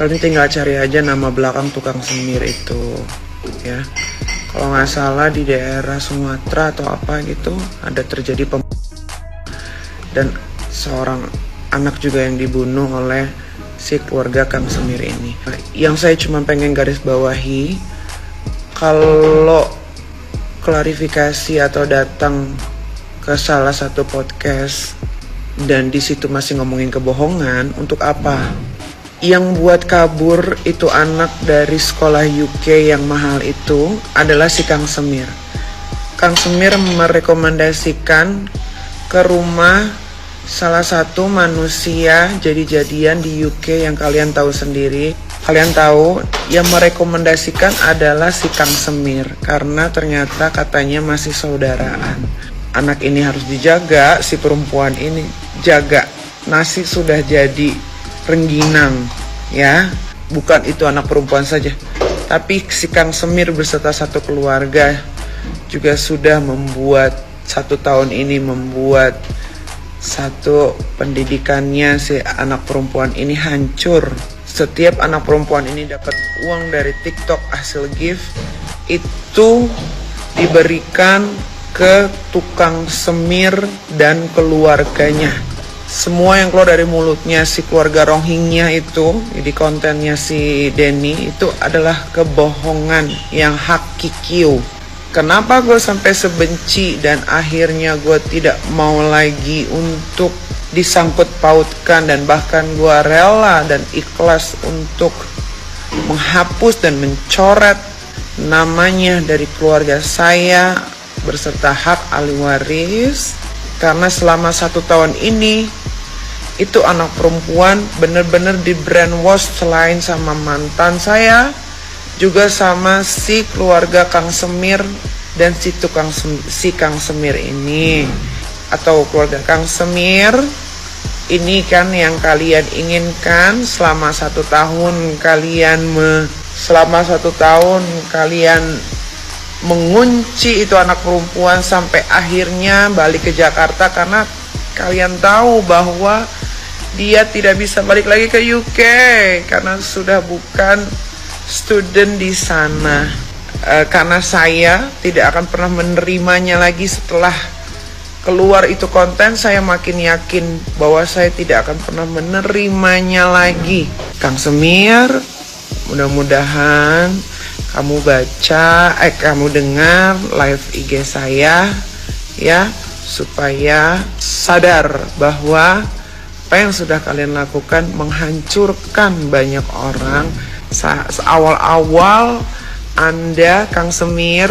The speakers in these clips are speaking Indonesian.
Kalian tinggal cari aja nama belakang tukang semir itu, ya. Kalau nggak salah di daerah Sumatera atau apa gitu ada terjadi dan seorang anak juga yang dibunuh oleh si keluarga Kang Semir ini. Yang saya cuma pengen garis bawahi, kalau klarifikasi atau datang ke salah satu podcast dan di situ masih ngomongin kebohongan, untuk apa? Yang buat kabur itu anak dari sekolah UK yang mahal itu adalah si Kang Semir. Kang Semir merekomendasikan ke rumah salah satu manusia jadi-jadian di UK yang kalian tahu sendiri. Kalian tahu yang merekomendasikan adalah si Kang Semir karena ternyata katanya masih saudaraan. Anak ini harus dijaga, si perempuan ini jaga. Nasi sudah jadi rengginang, ya. Bukan itu anak perempuan saja, tapi si Kang Semir beserta satu keluarga juga sudah membuat 1 tahun ini membuat satu pendidikannya si anak perempuan ini hancur. Setiap anak perempuan ini dapat uang dari TikTok hasil gift itu diberikan ke tukang semir dan keluarganya. Semua yang keluar dari mulutnya si keluarga Rohingya itu di kontennya si Denny itu adalah kebohongan yang hakiki. Kenapa gue sampai sebenci dan akhirnya gue tidak mau lagi untuk disangkut pautkan dan bahkan gue rela dan ikhlas untuk menghapus dan mencoret namanya dari keluarga saya berserta hak ahli waris, karena selama 1 tahun ini itu anak perempuan bener-bener di brainwash selain sama mantan saya juga sama si keluarga Kang Semir dan si Kang Semir ini atau keluarga Kang Semir ini kan yang kalian inginkan selama 1 tahun selama 1 tahun kalian mengunci itu anak perempuan sampai akhirnya balik ke Jakarta karena kalian tahu bahwa dia tidak bisa balik lagi ke UK karena sudah bukan student di sana. Karena saya tidak akan pernah menerimanya lagi setelah keluar itu konten, saya makin yakin bahwa saya tidak akan pernah menerimanya lagi. Kang Semir, mudah-mudahan kamu kamu dengar live IG saya ya, supaya sadar bahwa apa yang sudah kalian lakukan menghancurkan banyak orang. Awal-awal Anda Kang Semir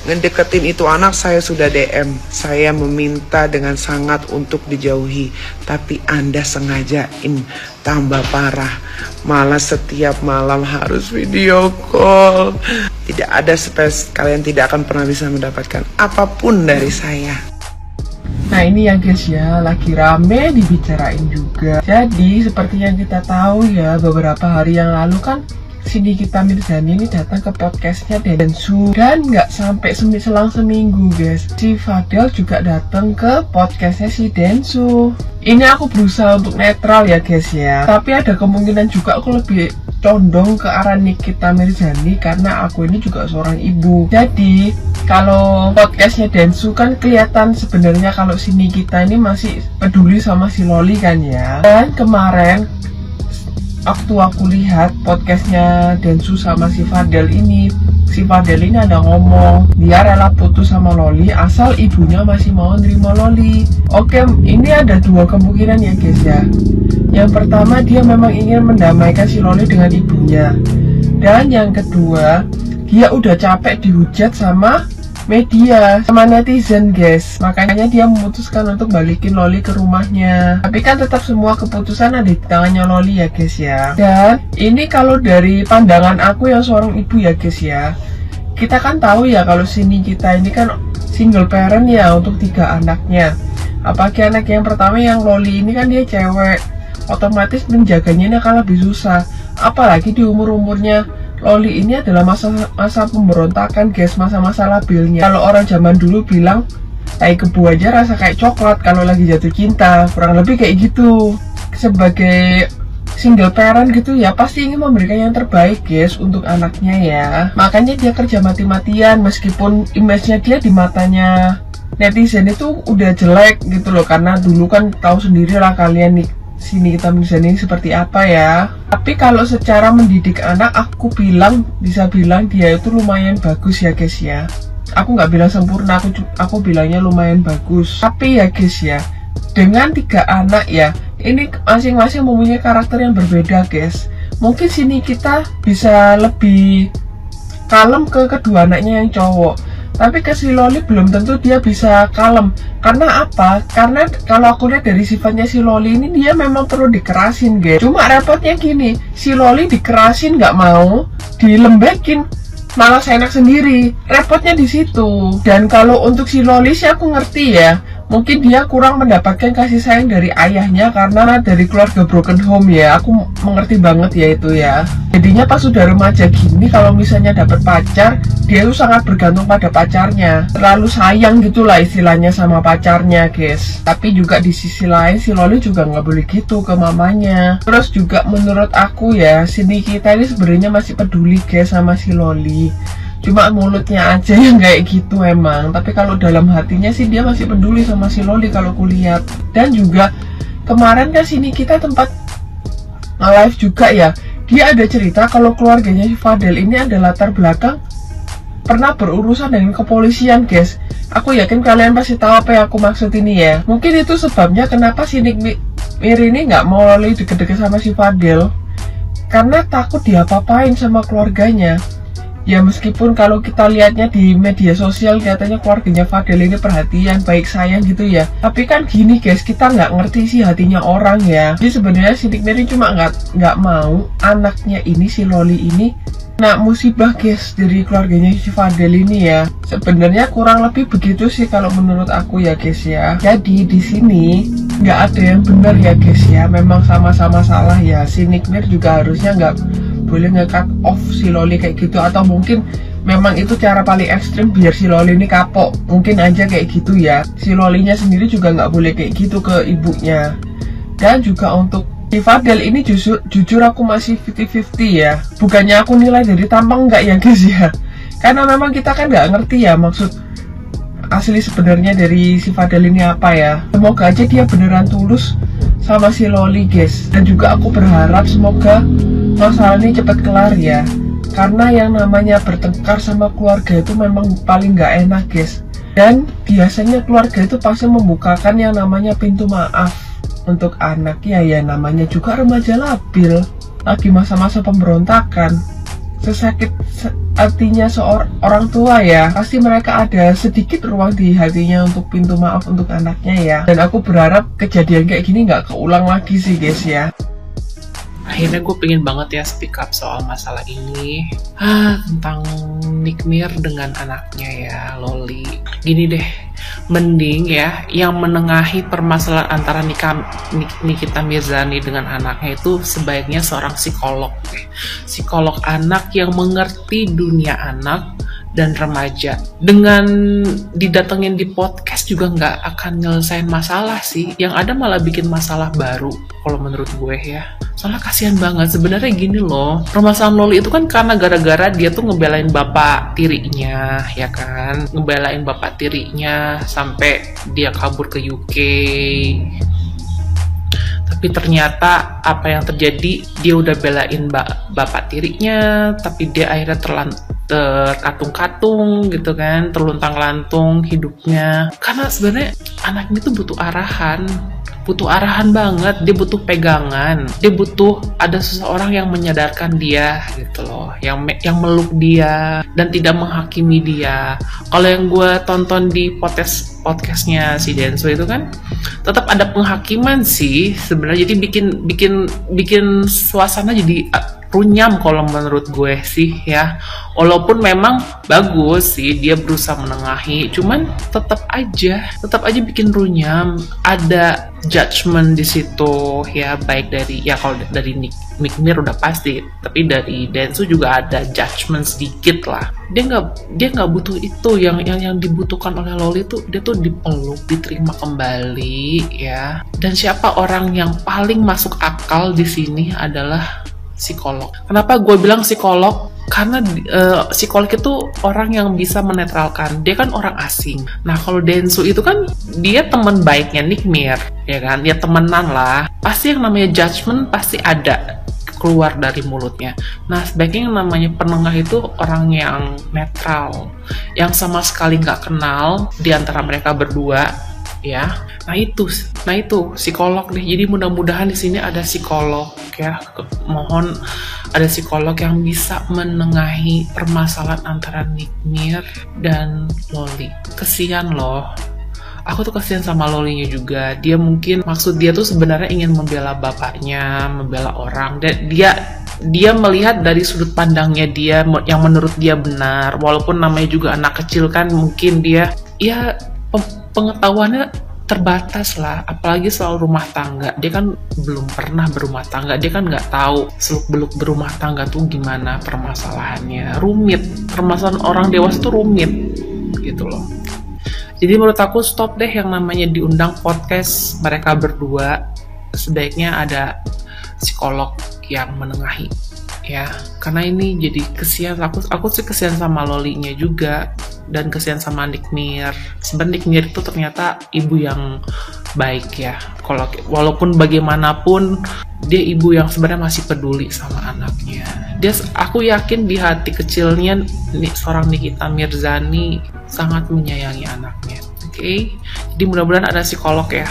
ngedeketin itu anak, saya sudah DM, saya meminta dengan sangat untuk dijauhi, tapi Anda sengajain tambah parah, malah setiap malam harus video call. Tidak ada space, kalian tidak akan pernah bisa mendapatkan apapun dari saya. Nah ini ya guys ya, lagi rame dibicarain juga. Jadi seperti yang kita tahu ya, beberapa hari yang lalu kan si Nikita Mirzani ini datang ke podcastnya Densu, dan nggak sampai selang seminggu guys, si Fadel juga datang ke podcastnya si Densu. Ini aku berusaha untuk netral ya guys ya, tapi ada kemungkinan juga aku lebih condong ke arah Nikita Mirzani karena aku ini juga seorang ibu. Jadi kalau podcastnya Densu kan kelihatan sebenarnya kalau si Nikita ini masih peduli sama si Loli kan ya. Dan kemarin waktu aku lihat podcastnya Densu sama si Fadel ini, si Fadel ini ada ngomong dia rela putus sama Loli asal ibunya masih mau nerima Loli. Oke, ini ada 2 kemungkinan ya guys ya. Yang pertama, dia memang ingin mendamaikan si Loli dengan ibunya, dan yang kedua, dia udah capek dihujat sama media, sama netizen guys, makanya dia memutuskan untuk balikin Loli ke rumahnya. Tapi kan tetap semua keputusan ada di tangannya Loli ya guys ya. Dan ini kalau dari pandangan aku yang seorang ibu ya guys ya, kita kan tahu ya kalau sini kita ini kan single parent ya untuk 3 anaknya. Apalagi anak yang pertama yang Loli ini kan dia cewek, otomatis menjaganya ini akan lebih susah. Apalagi di umurnya Loli ini adalah masa pemberontakan guys, masa-masa labilnya. Kalau orang zaman dulu bilang tai kebu aja rasa kayak coklat kalau lagi jatuh cinta, kurang lebih kayak gitu. Sebagai single parent gitu ya, pasti ingin memberikan yang terbaik guys untuk anaknya ya. Makanya dia kerja mati-matian meskipun image-nya dia di matanya netizen itu udah jelek gitu loh, karena dulu kan tahu sendiri lah kalian nih sini kita ini seperti apa ya. Tapi kalau secara mendidik anak, aku bisa bilang dia itu lumayan bagus ya guys ya. Aku nggak bilang sempurna, aku bilangnya lumayan bagus. Tapi ya guys ya, dengan 3 anak ya, ini masing-masing mempunyai karakter yang berbeda guys. Mungkin sini kita bisa lebih kalem ke kedua anaknya yang cowok, tapi ke si Loli belum tentu dia bisa kalem. Karena apa? Karena kalau aku lihat dari sifatnya si Loli ini, dia memang perlu dikerasin guys. Cuma repotnya gini, si Loli dikerasin nggak mau, dilembekin malah seenak sendiri. Repotnya di situ. Dan kalau untuk si Loli sih aku ngerti ya, mungkin dia kurang mendapatkan kasih sayang dari ayahnya karena dari keluarga broken home ya. Aku mengerti banget ya itu ya. Jadinya pas sudah remaja gini, kalau misalnya dapat pacar, dia tuh sangat bergantung pada pacarnya. Terlalu sayang gitulah istilahnya sama pacarnya guys. Tapi juga di sisi lain si Loli juga nggak boleh gitu ke mamanya. Terus juga menurut aku ya, si Nikita ini sebenarnya masih peduli guys sama si Loli. Cuma mulutnya aja yang kayak gitu emang. Tapi kalau dalam hatinya sih dia masih peduli sama si Loli kalau kulihat. Dan juga kemarin kan sini kita tempat live juga ya, dia ada cerita kalau keluarganya si Fadel ini ada latar belakang pernah berurusan dengan kepolisian guys. Aku yakin kalian pasti tahu apa yang aku maksud ini ya. Mungkin itu sebabnya kenapa si Nikmir ini nggak mau Loli deket-deket sama si Fadel, karena takut diapa-apain sama keluarganya. Ya meskipun kalau kita lihatnya di media sosial katanya keluarganya Fadel ini perhatian, baik sayang gitu ya. Tapi kan gini guys, kita nggak ngerti sih hatinya orang ya. Jadi sebenarnya si Nikmir cuma nggak mau anaknya ini, si Loli ini, nah musibah guys dari keluarganya si Fadel ini ya. Sebenarnya kurang lebih begitu sih kalau menurut aku ya guys ya. Jadi di sini nggak ada yang benar ya guys ya. Memang sama-sama salah ya. Si Nikmir juga harusnya nggak boleh nge-cut off si Loli kayak gitu, atau mungkin memang itu cara paling ekstrim biar si Loli ini kapok, mungkin aja kayak gitu ya. Si Lolinya sendiri juga nggak boleh kayak gitu ke ibunya. Dan juga untuk si Fadel ini jujur aku masih 50-50 ya. Bukannya aku nilai dari tampang nggak ya guys ya, karena memang kita kan nggak ngerti ya maksud asli sebenarnya dari si Fadel ini apa ya. Semoga aja dia beneran tulus sama si Loli guys. Dan juga aku berharap semoga masalah ini cepat kelar ya, karena yang namanya bertengkar sama keluarga itu memang paling nggak enak guys. Dan biasanya keluarga itu pasti membukakan yang namanya pintu maaf untuk anak ya. Namanya juga remaja labil, lagi masa-masa pemberontakan. Sesakit hatinya seorang tua ya, pasti mereka ada sedikit ruang di hatinya untuk pintu maaf untuk anaknya ya. Dan aku berharap kejadian kayak gini nggak keulang lagi sih guys ya. Akhirnya gue pengen banget ya speak up soal masalah ini, tentang Nikmir dengan anaknya ya, Loli. Gini deh, mending ya yang menengahi permasalahan antara Nikita Mirzani dengan anaknya itu sebaiknya seorang psikolog. Psikolog anak yang mengerti dunia anak dan remaja. Dengan didatengin di podcast juga nggak akan nyelesain masalah sih, yang ada malah bikin masalah baru kalau menurut gue ya. Soalnya kasihan banget sebenarnya. Gini loh, permasalahan Loli itu kan karena gara-gara dia tuh ngebelain bapak tirinya ya kan, ngebelain bapak tirinya sampai dia kabur ke UK. Tapi ternyata apa yang terjadi, dia udah belain bapak tirinya, tapi dia akhirnya terkatung-katung gitu kan, terluntang-lantung hidupnya. Karena sebenarnya anak ini tuh butuh arahan banget. Dia butuh pegangan, dia butuh ada seseorang yang menyadarkan dia gitu loh, yang meluk dia dan tidak menghakimi dia. Kalau yang gue tonton di podcastnya si Denso itu kan tetap ada penghakiman sih sebenarnya, jadi bikin suasana jadi runyam kalau menurut gue sih ya. Walaupun memang bagus sih dia berusaha menengahi, cuman tetap aja bikin runyam. Ada judgement di situ ya, baik dari ya kalau dari Nick Mir udah pasti, tapi dari Densu juga ada judgement sedikit lah. Dia nggak butuh itu. Yang dibutuhkan oleh Loli tuh dia tuh dipeluk, diterima kembali ya. Dan siapa orang yang paling masuk akal di sini adalah psikolog. Kenapa gue bilang psikolog? Karena psikolog itu orang yang bisa menetralkan. Dia kan orang asing. Nah kalau Densu itu kan dia teman baiknya Nick Mir, ya kan? Ya temenan lah. Pasti yang namanya judgement pasti ada keluar dari mulutnya. Nah sebaiknya yang namanya penengah itu orang yang netral, yang sama sekali nggak kenal di antara mereka berdua. Ya, nah itu psikolog deh. Jadi mudah-mudahan di sini ada psikolog ya. Mohon ada psikolog yang bisa menengahi permasalahan antara Nick Mir dan Loli. Kesian loh. Aku tuh kasihan sama Lolinya juga. Dia mungkin maksud dia tuh sebenarnya ingin membela bapaknya, membela orang. Dan dia melihat dari sudut pandangnya dia yang menurut dia benar. Walaupun namanya juga anak kecil kan, mungkin dia ya pengetahuannya terbatas lah, apalagi soal rumah tangga. Dia kan belum pernah berumah tangga, dia kan nggak tahu seluk-beluk berumah tangga tuh gimana permasalahannya. Rumit, permasalahan orang dewasa tuh rumit gitu loh. Jadi menurut aku stop deh yang namanya diundang podcast mereka berdua. Sebaiknya ada psikolog yang menengahi ya, karena ini jadi kesian. Aku sih kesian sama Lolinya juga, dan kesian sama Nick Mir. Sebenarnya Nick Mir itu ternyata ibu yang baik ya. Walaupun bagaimanapun dia ibu yang sebenarnya masih peduli sama anaknya. Aku yakin di hati kecilnya seorang Nikita Mirzani sangat menyayangi anaknya. Oke. Jadi mudah-mudahan ada psikolog ya.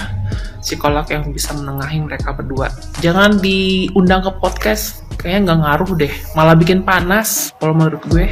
Psikolog yang bisa menengahi mereka berdua. Jangan diundang ke podcast, kayaknya nggak ngaruh deh, malah bikin panas kalau menurut gue.